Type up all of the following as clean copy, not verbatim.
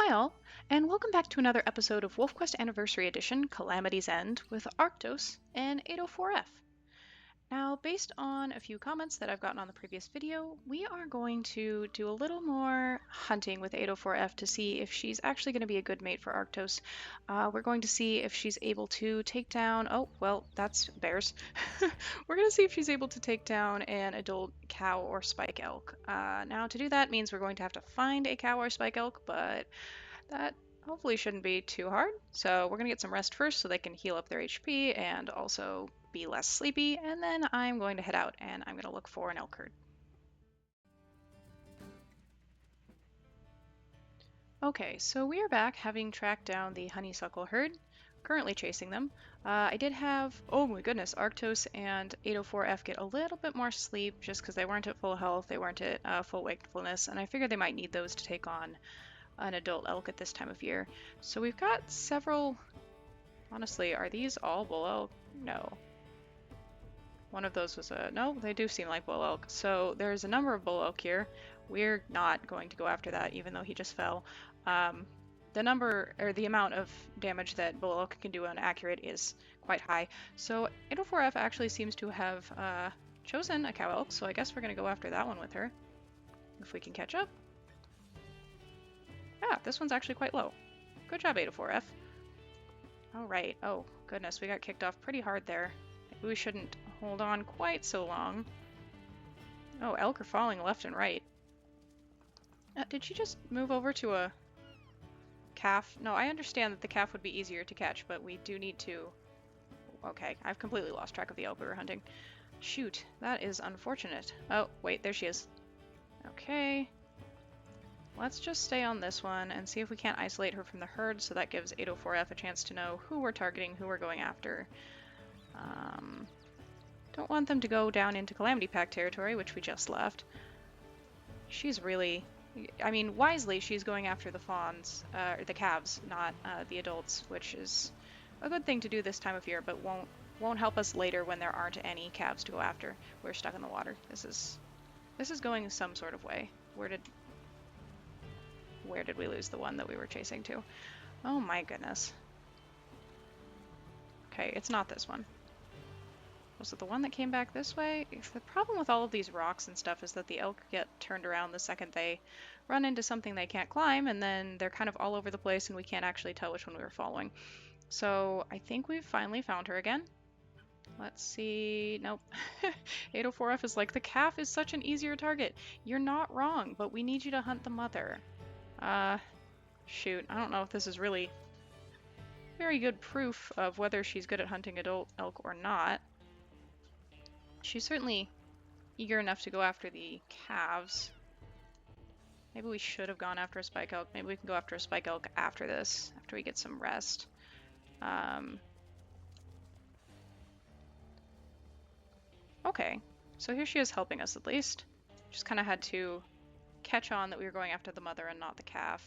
Hi all, and welcome back to another episode of WolfQuest Anniversary Edition, Calamity's End, with Arctos and 804F. Now, based on a few comments that I've gotten on the previous video, we are going to do a little more hunting with 804F to see if she's actually going to be a good mate for Arctos. We're going to see if she's able to take down, oh, well, that's bears. We're going to see if she's able to take down an adult cow or spike elk. Now, to do that means we're going to have to find a cow or spike elk, but that hopefully shouldn't be too hard. So we're going to get some rest first so they can heal up their HP and also be less sleepy, and then I'm going to head out and I'm going to look for an elk herd. Okay, so we are back having tracked down the honeysuckle herd, currently chasing them. I did have, oh my goodness, Arctos and 804F get a little bit more sleep just because they weren't at full health, they weren't at full wakefulness, and I figured they might need those to take on an adult elk at this time of year. So we've got several, honestly, are these all bull elk? No. One of those was a, no, they do seem like bull elk. So there's a number of bull elk here. We're not going to go after that, even though he just fell. The number, or the amount of damage that bull elk can do unaccurate is quite high. So 804F actually seems to have chosen a cow elk, so I guess we're going to go after that one with her, if we can catch up. Yeah, this one's actually quite low. Good job, 804F. Alright, oh goodness, we got kicked off pretty hard there. Maybe we shouldn't hold on quite so long. Oh, elk are falling left and right. Did she just move over to a calf? No, I understand that the calf would be easier to catch, but we do need to... Okay, I've completely lost track of the elk we were hunting. Shoot, that is unfortunate. Oh, wait, there she is. Okay. Let's just stay on this one and see if we can't isolate her from the herd, so that gives 804F a chance to know who we're targeting, who we're going after. Don't want them to go down into Calamity Pack territory, which we just left. She's really... I mean, wisely, she's going after the fawns, or the calves, not the adults, which is a good thing to do this time of year, but won't help us later when there aren't any calves to go after. We're stuck in the water. This is going some sort of way. Where did we lose the one that we were chasing to? Oh my goodness. Okay, it's not this one. Was it the one that came back this way? The problem with all of these rocks and stuff is that the elk get turned around the second they run into something they can't climb, and then they're kind of all over the place and we can't actually tell which one we were following. So I think we've finally found her again. Let's see. Nope. 804F is like, the calf is such an easier target. You're not wrong, but we need you to hunt the mother. Shoot. I don't know if this is really very good proof of whether she's good at hunting adult elk or not. She's certainly eager enough to go after the calves. Maybe we should have gone after a spike elk. Maybe we can go after a spike elk after this, after we get some rest. Okay, so here she is helping us at least. Just kind of had to catch on that we were going after the mother and not the calf.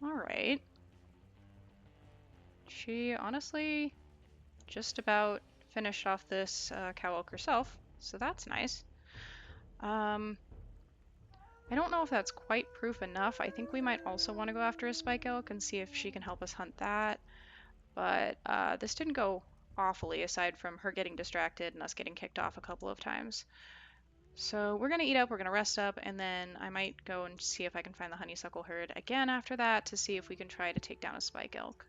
Alright. She honestly just about finished off this cow elk herself, so that's nice. I don't know if that's quite proof enough. I think we might also want to go after a spike elk and see if she can help us hunt that. But this didn't go awfully, aside from her getting distracted and us getting kicked off a couple of times. So we're going to eat up, we're going to rest up, and then I might go and see if I can find the honeysuckle herd again after that to see if we can try to take down a spike elk.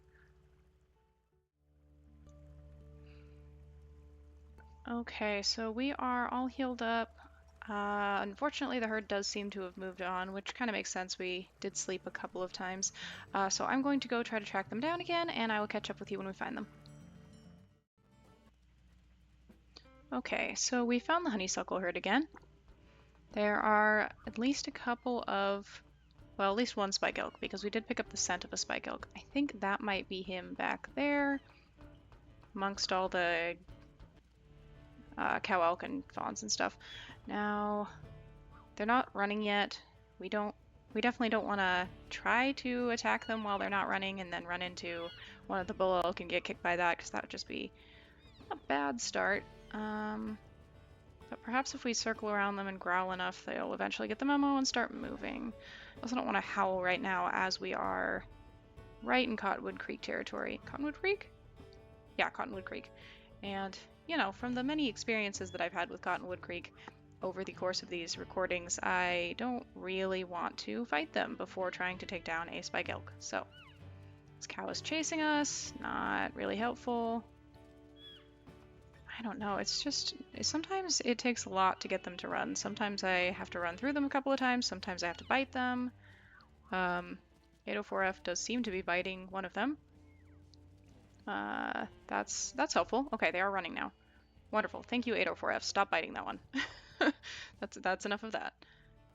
Okay, so we are all healed up. Unfortunately, the herd does seem to have moved on, which kind of makes sense. We did sleep a couple of times. So I'm going to go try to track them down again, and I will catch up with you when we find them. Okay, so we found the honeysuckle herd again. There are at least a couple of, well, at least one spike elk, because we did pick up the scent of a spike elk. I think that might be him back there, amongst all the cow elk and fawns and stuff. Now, they're not running yet. We definitely don't want to try to attack them while they're not running and then run into one of the bull elk and get kicked by that, because that would just be a bad start. But perhaps if we circle around them and growl enough, they'll eventually get the memo and start moving. I also don't want to howl right now as we are right in Cottonwood Creek territory. Cottonwood Creek? Yeah, Cottonwood Creek. And, you know, from the many experiences that I've had with Cottonwood Creek over the course of these recordings, I don't really want to fight them before trying to take down a spike elk. So, this cow is chasing us, not really helpful. I don't know, it's just, sometimes it takes a lot to get them to run. Sometimes I have to run through them a couple of times, sometimes I have to bite them. 804F does seem to be biting one of them. That's helpful. Okay, they are running now. Wonderful. Thank you, 804F. Stop biting that one. That's enough of that.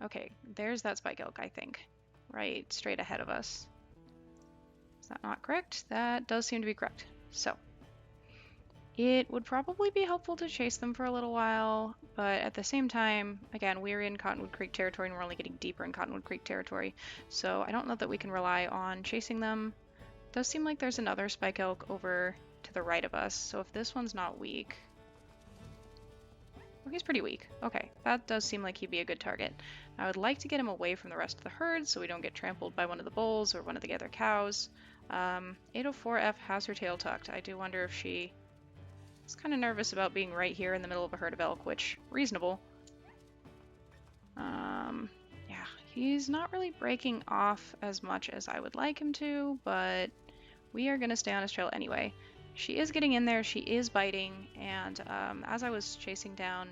Okay, there's that spike elk, I think. Right, straight ahead of us. Is that not correct? That does seem to be correct. So, it would probably be helpful to chase them for a little while, but at the same time, again, we're in Cottonwood Creek territory and we're only getting deeper in Cottonwood Creek territory, so I don't know that we can rely on chasing them. It does seem like there's another spike elk over to the right of us, so if this one's not weak... Oh, he's pretty weak. Okay, that does seem like he'd be a good target. I would like to get him away from the rest of the herd so we don't get trampled by one of the bulls or one of the other cows. 804F has her tail tucked. I do wonder if she... He's kind of nervous about being right here in the middle of a herd of elk, which, reasonable. Yeah, he's not really breaking off as much as I would like him to, but we are going to stay on his trail anyway. She is getting in there, she is biting, and as I was chasing down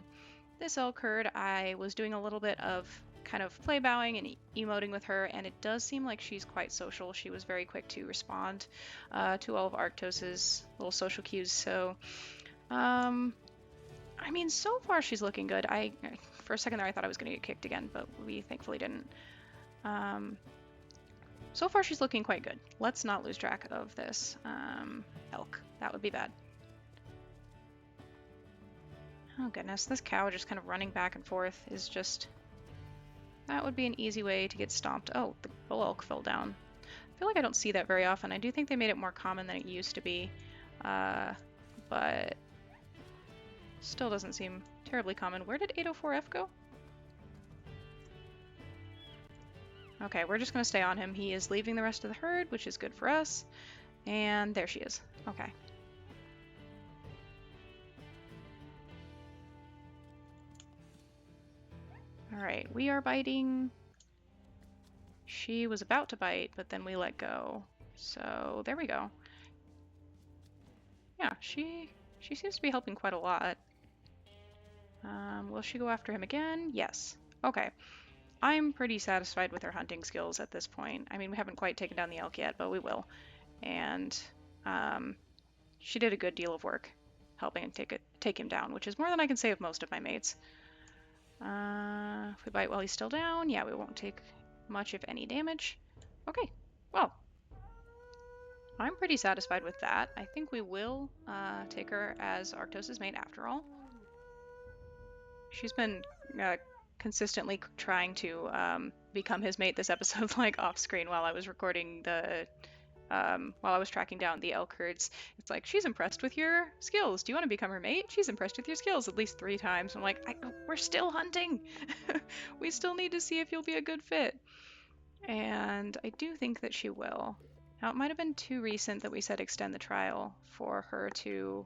this elk herd, I was doing a little bit of kind of play bowing and emoting with her, and it does seem like she's quite social. She was very quick to respond to all of Arctos's little social cues, so... I mean, so far she's looking good. For a second there I thought I was going to get kicked again, but we thankfully didn't. So far she's looking quite good. Let's not lose track of this elk. That would be bad. Oh goodness, this cow just kind of running back and forth is just... That would be an easy way to get stomped. Oh, the bull elk fell down. I feel like I don't see that very often. I do think they made it more common than it used to be. But... Still doesn't seem terribly common. Where did 804F go? Okay, we're just going to stay on him. He is leaving the rest of the herd, which is good for us. And there she is. Okay. Alright, we are biting. She was about to bite, but then we let go. So, there we go. Yeah, she seems to be helping quite a lot. Will she go after him again? Yes. Okay. I'm pretty satisfied with her hunting skills at this point. I mean, we haven't quite taken down the elk yet, but we will. And she did a good deal of work helping him take him down, which is more than I can say of most of my mates. If we bite while he's still down, yeah, we won't take much, if any, damage. Okay, well, I'm pretty satisfied with that. I think we will take her as Arctos' mate after all. She's been consistently trying to become his mate this episode, like off screen while I was recording the, while I was tracking down the elk herds. It's like, she's impressed with your skills. Do you want to become her mate? She's impressed with your skills at least 3 times. I'm like, we're still hunting. We still need to see if you'll be a good fit. And I do think that she will. Now, it might have been too recent that we said extend the trial for her to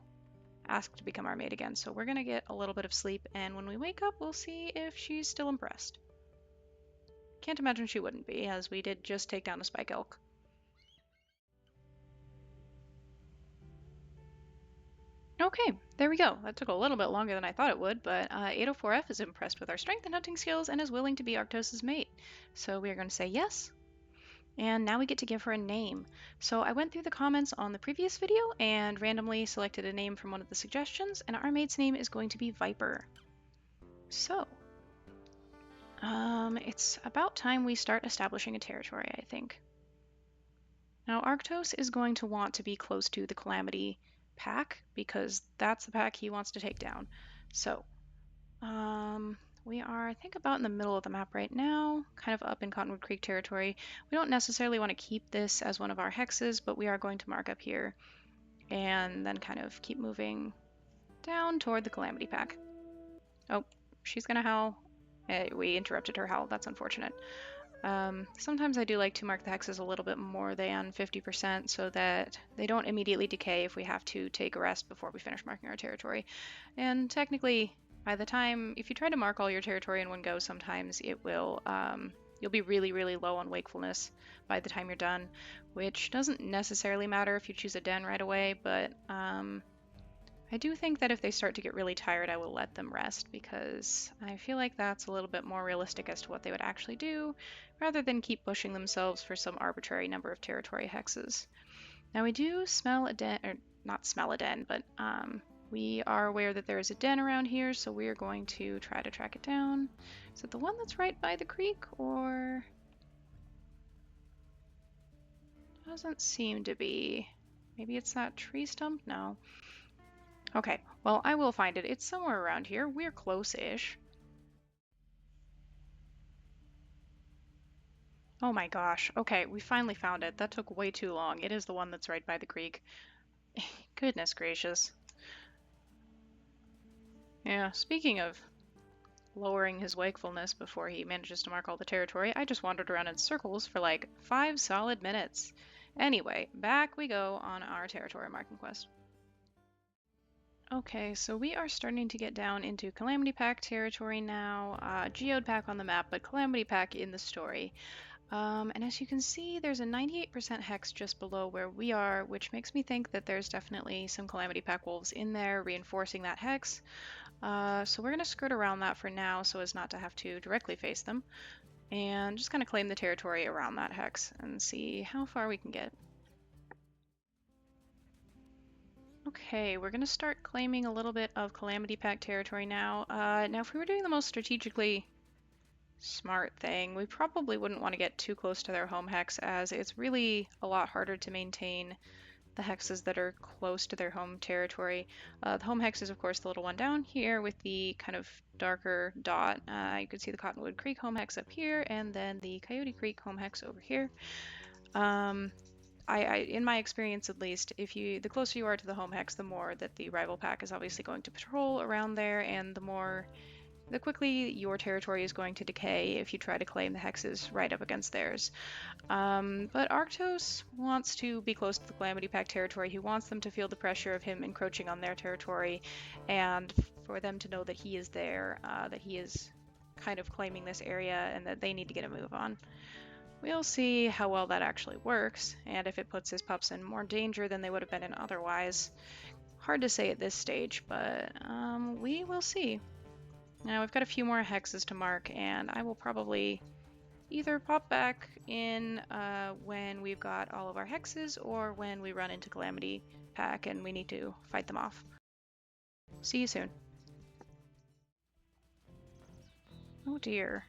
ask to become our mate again, so we're gonna get a little bit of sleep, and when we wake up, we'll see if she's still impressed. Can't imagine she wouldn't be, as we did just take down a spike elk. Okay, there we go. That took a little bit longer than I thought it would, but 804F is impressed with our strength and hunting skills and is willing to be Arctos' mate. So we are going to say yes. And now we get to give her a name. So I went through the comments on the previous video and randomly selected a name from one of the suggestions, and our mate's name is going to be Viper. So, it's about time we start establishing a territory, I think. Now, Arctos is going to want to be close to the Calamity Pack, because that's the pack he wants to take down. So, we are, I think, about in the middle of the map right now, kind of up in Cottonwood Creek territory. We don't necessarily want to keep this as one of our hexes, but we are going to mark up here and then kind of keep moving down toward the Calamity Pack. Oh, she's gonna howl. We interrupted her howl. That's unfortunate. Sometimes I do like to mark the hexes a little bit more than 50% so that they don't immediately decay if we have to take a rest before we finish marking our territory. And technically, by the time, if you try to mark all your territory in one go, sometimes it will, you'll be really, really low on wakefulness by the time you're done, which doesn't necessarily matter if you choose a den right away, but I do think that if they start to get really tired, I will let them rest because I feel like that's a little bit more realistic as to what they would actually do rather than keep pushing themselves for some arbitrary number of territory hexes. Now we do smell a den, or not smell a den, but we are aware that there is a den around here, so we are going to try to track it down. Is it the one that's right by the creek, or? Doesn't seem to be. Maybe it's that tree stump? No. Okay, well, I will find it. It's somewhere around here. We're close-ish. Oh my gosh. Okay, we finally found it. That took way too long. It is the one that's right by the creek. Goodness gracious. Yeah, speaking of lowering his wakefulness before he manages to mark all the territory, I just wandered around in circles for like 5 solid minutes. Anyway, back we go on our territory marking quest. Okay, so we are starting to get down into Calamity Pack territory now. Geode Pack on the map, but Calamity Pack in the story. And as you can see, there's a 98% hex just below where we are, which makes me think that there's definitely some Calamity Pack wolves in there reinforcing that hex. So we're going to skirt around that for now so as not to have to directly face them. And just kind of claim the territory around that hex and see how far we can get. Okay, we're going to start claiming a little bit of Calamity Pack territory now. Now, if we were doing the most strategically smart thing, we probably wouldn't want to get too close to their home hex, as it's really a lot harder to maintain the hexes that are close to their home territory. The home hex is, of course, the little one down here with the kind of darker dot. You can see the Cottonwood Creek home hex up here, and then the Coyote Creek home hex over here. In my experience at least, the closer you are to the home hex, the more that the rival pack is obviously going to patrol around there, and the quickly your territory is going to decay if you try to claim the hexes right up against theirs. But Arctos wants to be close to the Calamity Pack territory. He wants them to feel the pressure of him encroaching on their territory, and for them to know that he is there, that he is kind of claiming this area, and that they need to get a move on. We'll see how well that actually works, and if it puts his pups in more danger than they would have been in otherwise. Hard to say at this stage, but we will see. Now we've got a few more hexes to mark, and I will probably either pop back in when we've got all of our hexes, or when we run into Calamity Pack and we need to fight them off. See you soon. Oh dear.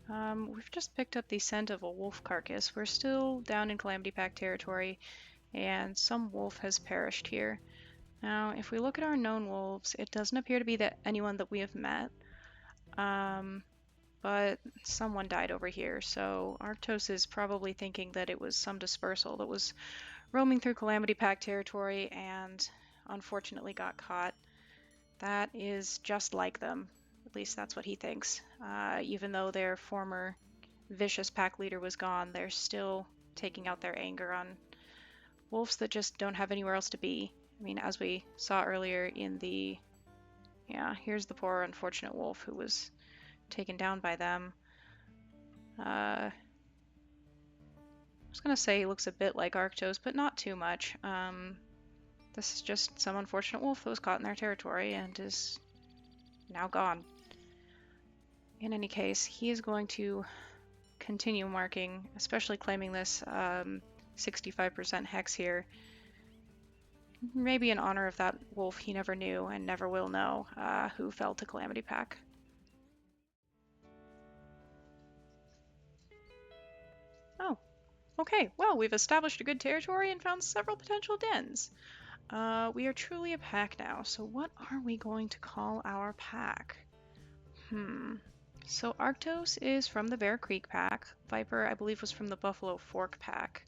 We've just picked up the scent of a wolf carcass. We're still down in Calamity Pack territory, and some wolf has perished here. Now, if we look at our known wolves, it doesn't appear to be anyone that we have met. But someone died over here, so Arctos is probably thinking that it was some dispersal that was roaming through Calamity Pack territory and unfortunately got caught. That is just like them. At least that's what he thinks. Even though their former vicious pack leader was gone, they're still taking out their anger on wolves that just don't have anywhere else to be. I mean, as we saw earlier in the... Yeah, here's the poor unfortunate wolf who was taken down by them. I was gonna say he looks a bit like Arctos, but not too much. This is just some unfortunate wolf that was caught in their territory and is now gone. In any case, he is going to continue marking, especially claiming this 65% hex here. Maybe in honor of that wolf he never knew and never will know, who fell to Calamity Pack. Oh, okay. Well, we've established a good territory and found several potential dens. We are truly a pack now, so what are we going to call our pack? So Arctos is from the Bear Creek pack. Viper, I believe, was from the Buffalo Fork pack.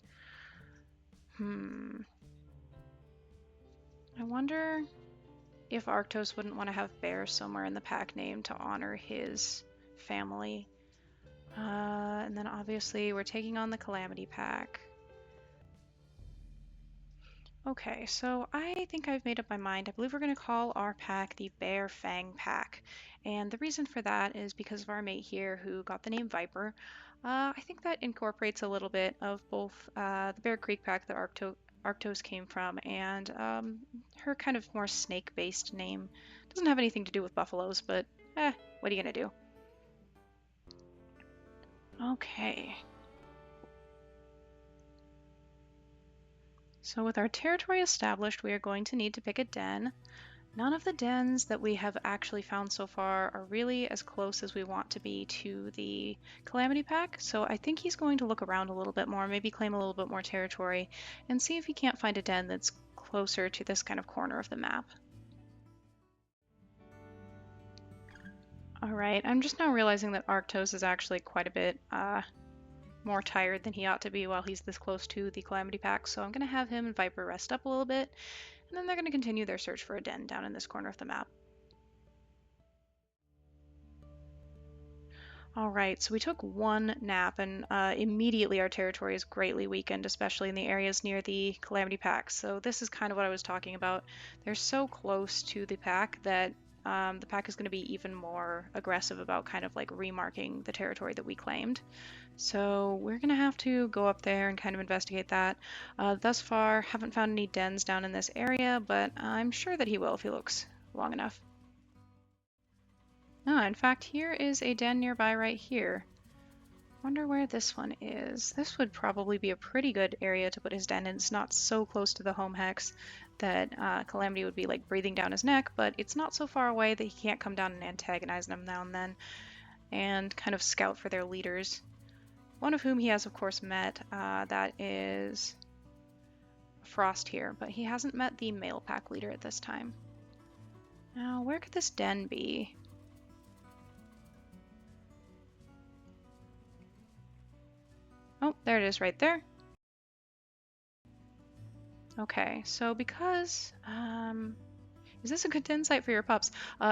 I wonder... if Arctos wouldn't want to have bear somewhere in the pack name to honor his family. And then obviously we're taking on the Calamity Pack. Okay, so I think I've made up my mind. I believe we're going to call our pack the Bear Fang Pack. And the reason for that is because of our mate here who got the name Viper. I think that incorporates a little bit of both the Bear Creek pack that Arctos came from and her kind of more snake-based name. Doesn't have anything to do with buffaloes, but what are you going to do? Okay. So with our territory established, we are going to need to pick a den. None of the dens that we have actually found so far are really as close as we want to be to the Calamity Pack, so I think he's going to look around a little bit more, maybe claim a little bit more territory, and see if he can't find a den that's closer to this kind of corner of the map. Alright, I'm just now realizing that Arctos is actually quite a bit more tired than he ought to be while he's this close to the Calamity Pack, so I'm going to have him and Viper rest up a little bit, and then they're going to continue their search for a den down in this corner of the map. All right, so we took one nap, and immediately our territory is greatly weakened, especially in the areas near the Calamity Pack. So this is kind of what I was talking about. They're so close to the pack that the pack is going to be even more aggressive about kind of like remarking the territory that we claimed. So we're going to have to go up there and kind of investigate that. Thus far, haven't found any dens down in this area, but I'm sure that he will if he looks long enough. In fact, here is a den nearby right here. Wonder where this one is. This would probably be a pretty good area to put his den in. It's not so close to the home hex that Calamity would be like breathing down his neck, but it's not so far away that he can't come down and antagonize them now and then and kind of scout for their leaders. One of whom he has, of course, met. That is Frost here, but he hasn't met the male pack leader at this time. Now, where could this den be? Oh, there it is right there. Okay, so because, is this a good den site for your pups?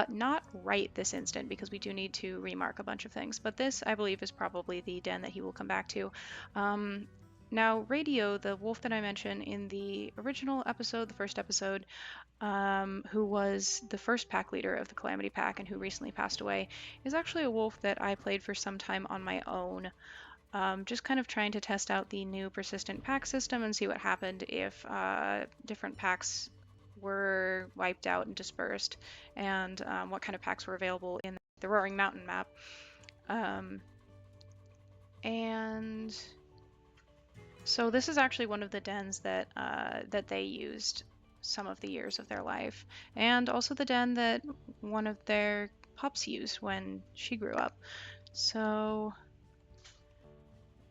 Not right this instant because we do need to remark a bunch of things, but this, I believe, is probably the den that he will come back to. Now, Radio, the wolf that I mentioned in the original episode, the first episode, who was the first pack leader of the Calamity Pack and who recently passed away, is actually a wolf that I played for some time on my own. Just kind of trying to test out the new persistent pack system and see what happened if different packs were wiped out and dispersed, and what kind of packs were available in the Roaring Mountain map. And so this is actually one of the dens that that they used some of the years of their life, and also the den that one of their pups used when she grew up. So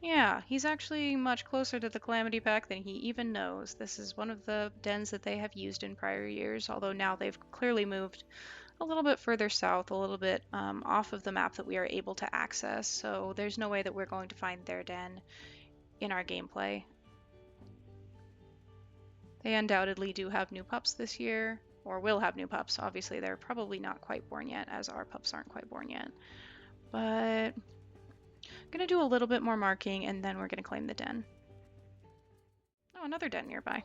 yeah, he's actually much closer to the Calamity Pack than he even knows. This is one of the dens that they have used in prior years, although now they've clearly moved a little bit further south, a little bit off of the map that we are able to access, so there's no way that we're going to find their den in our gameplay. They undoubtedly do have new pups this year, or will have new pups. Obviously, they're probably not quite born yet, as our pups aren't quite born yet. But I'm going to do a little bit more marking, and then we're going to claim the den. Oh, another den nearby.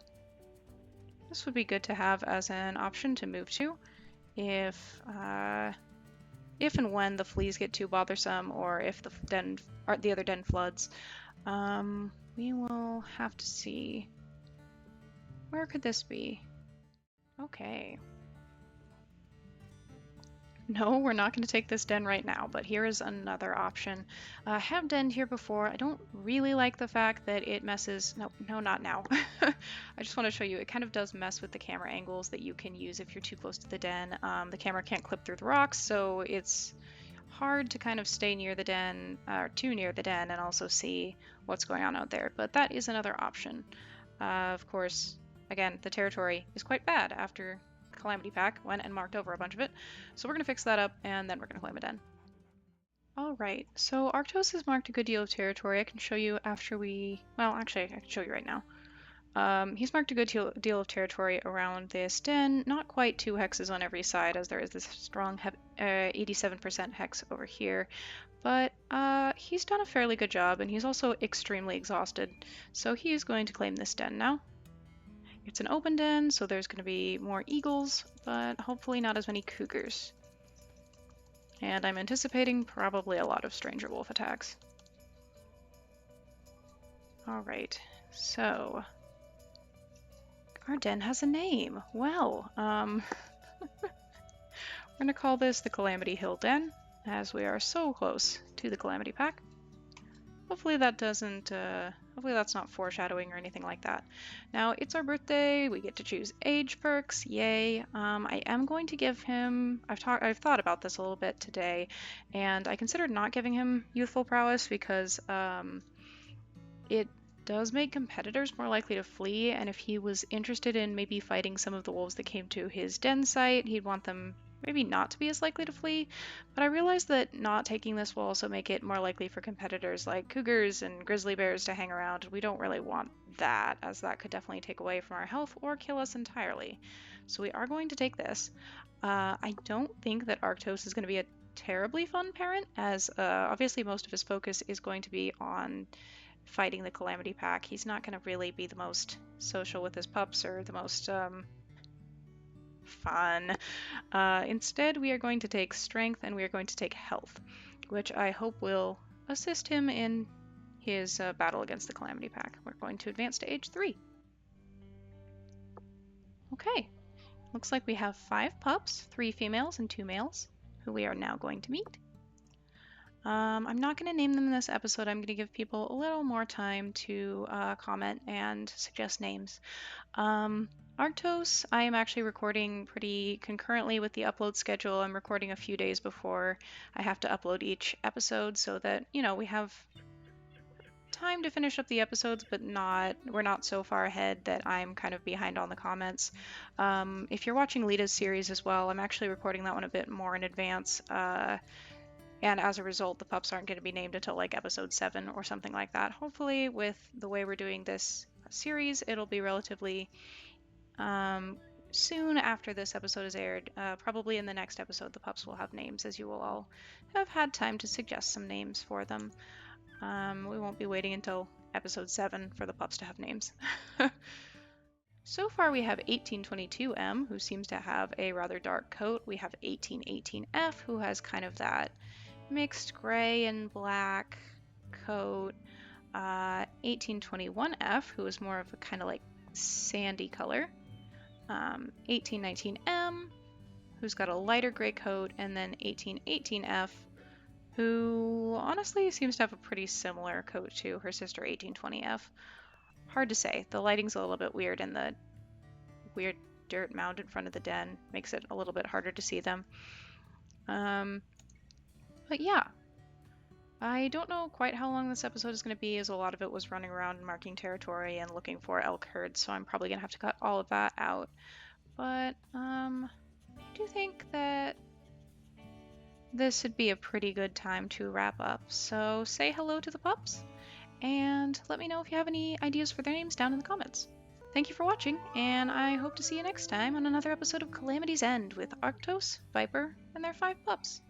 This would be good to have as an option to move to if and when the fleas get too bothersome, or if the other den floods. We will have to see. Where could this be? Okay. No, we're not going to take this den right now, but here is another option. I have denned here before. I don't really like the fact that it messes... No, not now. I just want to show you, it kind of does mess with the camera angles that you can use if you're too close to the den. The camera can't clip through the rocks, so it's hard to kind of stay near the den, or too near the den, and also see what's going on out there. But that is another option. Of course, again, the territory is quite bad after Calamity Pack went and marked over a bunch of it. So we're going to fix that up, and then we're going to claim a den. Alright, so Arctos has marked a good deal of territory. I can show you after we... Well, actually, I can show you right now. He's marked a good deal of territory around this den, not quite 2 hexes on every side as there is this strong 87% hex over here, but he's done a fairly good job and he's also extremely exhausted, so he is going to claim this den now. It's an open den, so there's going to be more eagles, but hopefully not as many cougars. And I'm anticipating probably a lot of stranger wolf attacks. Alright, so our den has a name. Well, we're gonna call this the Calamity Hill Den, as we are so close to the Calamity Pack. Hopefully that doesn't, hopefully that's not foreshadowing or anything like that. Now, it's our birthday, we get to choose age perks, yay. I am going to give him, I've thought about this a little bit today, and I considered not giving him youthful prowess because it does make competitors more likely to flee, and if he was interested in maybe fighting some of the wolves that came to his den site, he'd want them maybe not to be as likely to flee. But I realized that not taking this will also make it more likely for competitors like cougars and grizzly bears to hang around. We don't really want that, as that could definitely take away from our health or kill us entirely. So we are going to take this. I don't think that Arctos is going to be a terribly fun parent, as obviously most of his focus is going to be on fighting the Calamity Pack. He's not going to really be the most social with his pups or the most fun. Instead, we are going to take strength and we are going to take health, which I hope will assist him in his battle against the Calamity Pack. We're going to advance to age 3. Okay, looks like we have 5 pups, 3 females and 2 males, who we are now going to meet. I'm not going to name them in this episode. I'm going to give people a little more time to comment and suggest names. Arctos, I am actually recording pretty concurrently with the upload schedule. I'm recording a few days before I have to upload each episode so that, you know, we have time to finish up the episodes, but we're not so far ahead that I'm kind of behind on the comments. If you're watching Lita's series as well, I'm actually recording that one a bit more in advance. And as a result, the pups aren't going to be named until like episode 7 or something like that. Hopefully, with the way we're doing this series, it'll be relatively soon after this episode is aired. Probably in the next episode, the pups will have names, as you will all have had time to suggest some names for them. We won't be waiting until episode 7 for the pups to have names. So far we have 1822M, who seems to have a rather dark coat. We have 1818F, who has kind of that mixed gray and black coat. 1821F, who is more of a kind of like sandy color. 1819M, who's got a lighter gray coat, and then 1818F, who honestly seems to have a pretty similar coat to her sister 1820F. Hard to say. The lighting's a little bit weird, and the weird dirt mound in front of the den makes it a little bit harder to see them. But yeah, I don't know quite how long this episode is going to be, as a lot of it was running around marking territory and looking for elk herds, so I'm probably going to have to cut all of that out. But I do think that this would be a pretty good time to wrap up. So say hello to the pups, and let me know if you have any ideas for their names down in the comments. Thank you for watching, and I hope to see you next time on another episode of Calamity's End with Arctos, Viper, and their 5 pups.